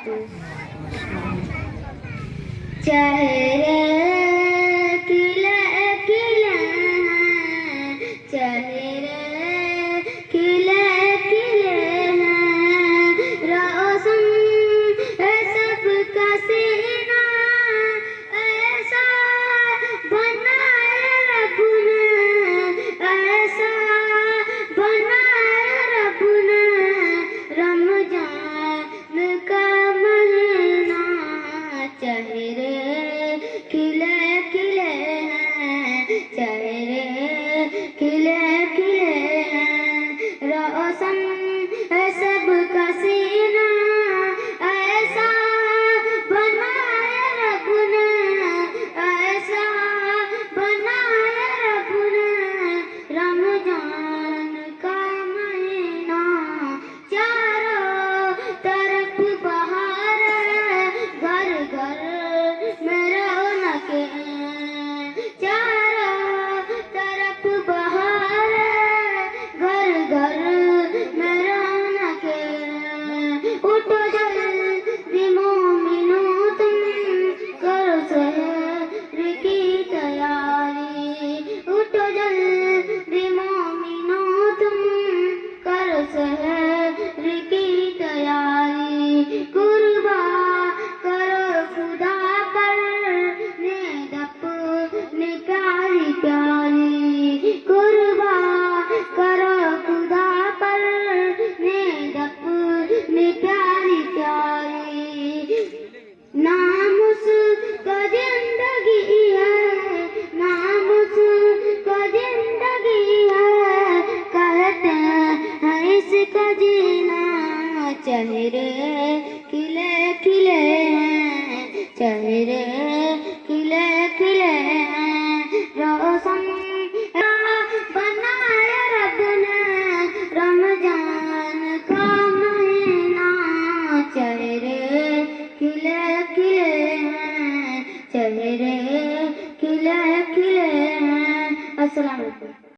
وبرکاتہ۔ چہرے کھلے کھلے ہیں، چہرے کھلے کھلے ہیں، روشن ہے سب کا سینہ، ایسا بنایا رب نے، ایسا بنایا رب نے، رمضان کا مہینہ، چہرے کھلے کھلے ہیں، چہرے کھلے کھلے ہیں، روشن ہے سب کا سینہ، ایسا بنایا رب نے، ایسا بنایا رب نے، رمضان کا مہینہ، چاروں طرف بہار ہے، گھر گھر میں رونق ہے، چاروں طرف بہار ہے، گھر گھر میں رونق ہے، اٹھو جلدی مومنو تم کرو سحر کی تیاری، اٹھو جلدی مومنو تم کرو سحر کی تیاری، قربان کرو خدا پر نیند اپنی پیاری پیاری، قربان کرو خدا پر نیند اپنی پیاری پیاری، نام اس کا زندگی ہے، نام اس کا زندگی ہے، کہتے ہیں اس کا جینا، چہرے کھلے کھلے ہیں، چہرے